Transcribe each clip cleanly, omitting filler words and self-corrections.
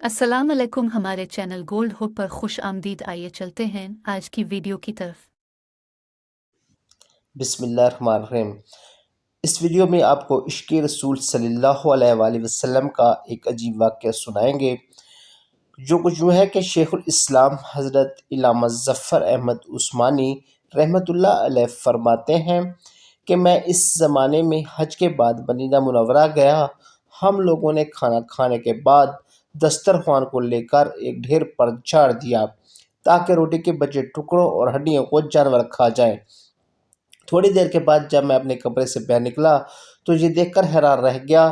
अस्सलाम वालेकुम। हमारे चैनल गोल्ड होप पर खुश आमदीद। आइए चलते हैं आज की वीडियो की तरफ। बिस्मिल्लाहिर्रहमानिर्रहीम। इस वीडियो में आपको इश्क़ रसूल सल्लल्लाहु अलैहि वसल्लम का एक अजीब वाक़या सुनाएंगे। जो कुछ यूँ है कि शेखुल इस्लाम हज़रत इल्लामा ज़फ़र अहमद उस्मानी रहमतुल्लाह अलैह फरमाते हैं कि मैं इस ज़माने में हज के बाद मदीना मुनव्वरा गया। हम लोगों ने खाना खाने के बाद दस्तरख़्वान को लेकर एक ढेर पर झाड़ दिया ताकि रोटी के बचे टुकड़ों और हड्डियों को जानवर खा जाएं। थोड़ी देर के बाद जब मैं अपने कमरे से बाहर निकला तो ये देखकर हैरान रह गया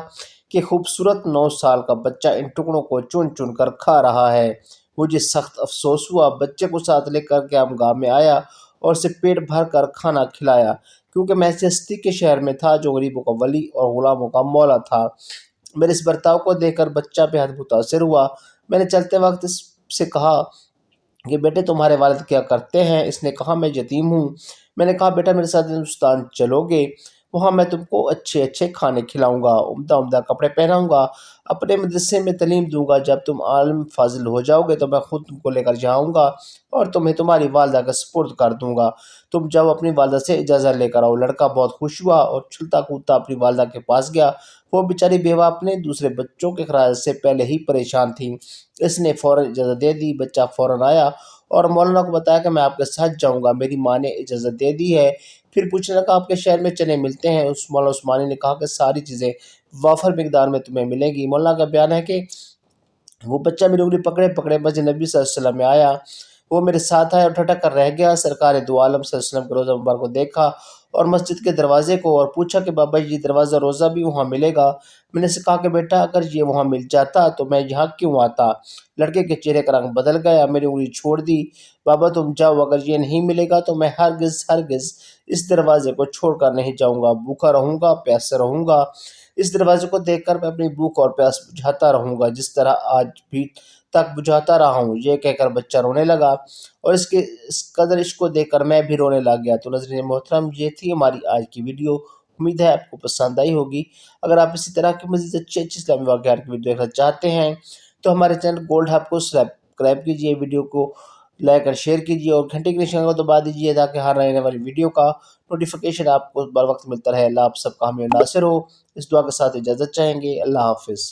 कि खूबसूरत 9 साल का बच्चा इन टुकड़ों को चुन चुन कर खा रहा है। मुझे सख्त अफसोस हुआ। बच्चे को साथ लेकर के हम गाँव में आया और उसे पेट भर कर खाना खिलाया, क्योंकि मैं सिस्ती के शहर में था जो गरीबों का वली और गुलामों का मौला था। मेरे इस बर्ताव को देखकर बच्चा बेहद मुतासिर हुआ। मैंने चलते वक्त इससे कहा कि बेटे तुम्हारे वालिद क्या करते हैं? इसने कहा मैं यतीम हूँ। मैंने कहा बेटा मेरे साथ हिंदुस्तान चलोगे? वहाँ मैं तुमको अच्छे अच्छे खाने खिलाऊंगा, उम्दा उम्दा कपड़े पहनाऊंगा, अपने मदरसे में तालीम दूंगा। जब तुम आलिम फाजिल हो जाओगे तो मैं खुद तुमको लेकर जाऊंगा और तुम्हें तुम्हारी वालदा का सुपुर्द कर दूंगा। तुम जब अपनी वालदा से इजाज़त लेकर आओ। लड़का बहुत खुश हुआ और चलता कूदता अपनी वालदा के पास गया। वो बेचारी बेवा अपने दूसरे बच्चों के खराज से पहले ही परेशान थी। इसने फ़ौरन इजाज़त दे दी। बच्चा फ़ौरन आया और मौलाना को बताया कि मैं आपके साथ जाऊंगा, मेरी माँ ने इजाज़त दे दी है। फिर पूछने लगा आपके शहर में चने मिलते हैं? उस मौलाना उस्मानी ने कहा कि सारी चीज़ें वाफर मिकदार में तुम्हें मिलेंगी। मौलाना का बयान है कि वो बच्चा मेरी उंगली पकड़े पकड़े मस्जिद नबी सल्लल्लाहु अलैहि वसल्लम में आया। वो मेरे साथ आया और ठटक कर रह गया। सरकार दो आलम सल्लल्लाहु अलैहि वसल्लम के रोज़ा मुबारक को देखा और मस्जिद के दरवाजे को, और पूछा कि बाबा ये दरवाज़ा रोज़ा भी वहाँ मिलेगा? मैंने से कहा कि बेटा अगर ये वहाँ मिल जाता तो मैं यहाँ क्यों आता? लड़के के चेहरे का रंग बदल गया। मेरी उंगली छोड़ दी। बाबा तुम जाओ, अगर ये नहीं मिलेगा तो मैं हरगिज़ हरगिज़ इस दरवाजे को छोड़कर नहीं जाऊँगा। भूखा रहूँगा, प्यासा रहूँगा। इस दरवाजे को देखकर मैं अपनी भूख और प्यास बुझाता रहूँगा, जिस तरह आज भी तक बुझाता रहा हूँ। ये कहकर बच्चा रोने लगा और इस कदर इसको देखकर मैं भी रोने लग गया। तो नाज़रीन मोहतरम, ये थी हमारी आज की वीडियो। उम्मीद है आपको पसंद आई होगी। अगर आप इसी तरह की मज़ीद अच्छी अच्छी इस्लामी वाक़यात की वीडियो देखना चाहते हैं तो हमारे चैनल गोल्ड हब को सब्सक्राइब कीजिए, वीडियो को लाइक और शेयर कीजिए और घंटे के निशान को दबा दीजिए ताकि हर आने वाली वीडियो का नोटिफिकेशन आपको बर वक्त मिलता रहे। अल्लाह आप सबका हमें नासिर हो। इस दुआ के साथ इजाज़त चाहेंगे। अल्लाह हाफ़िज़।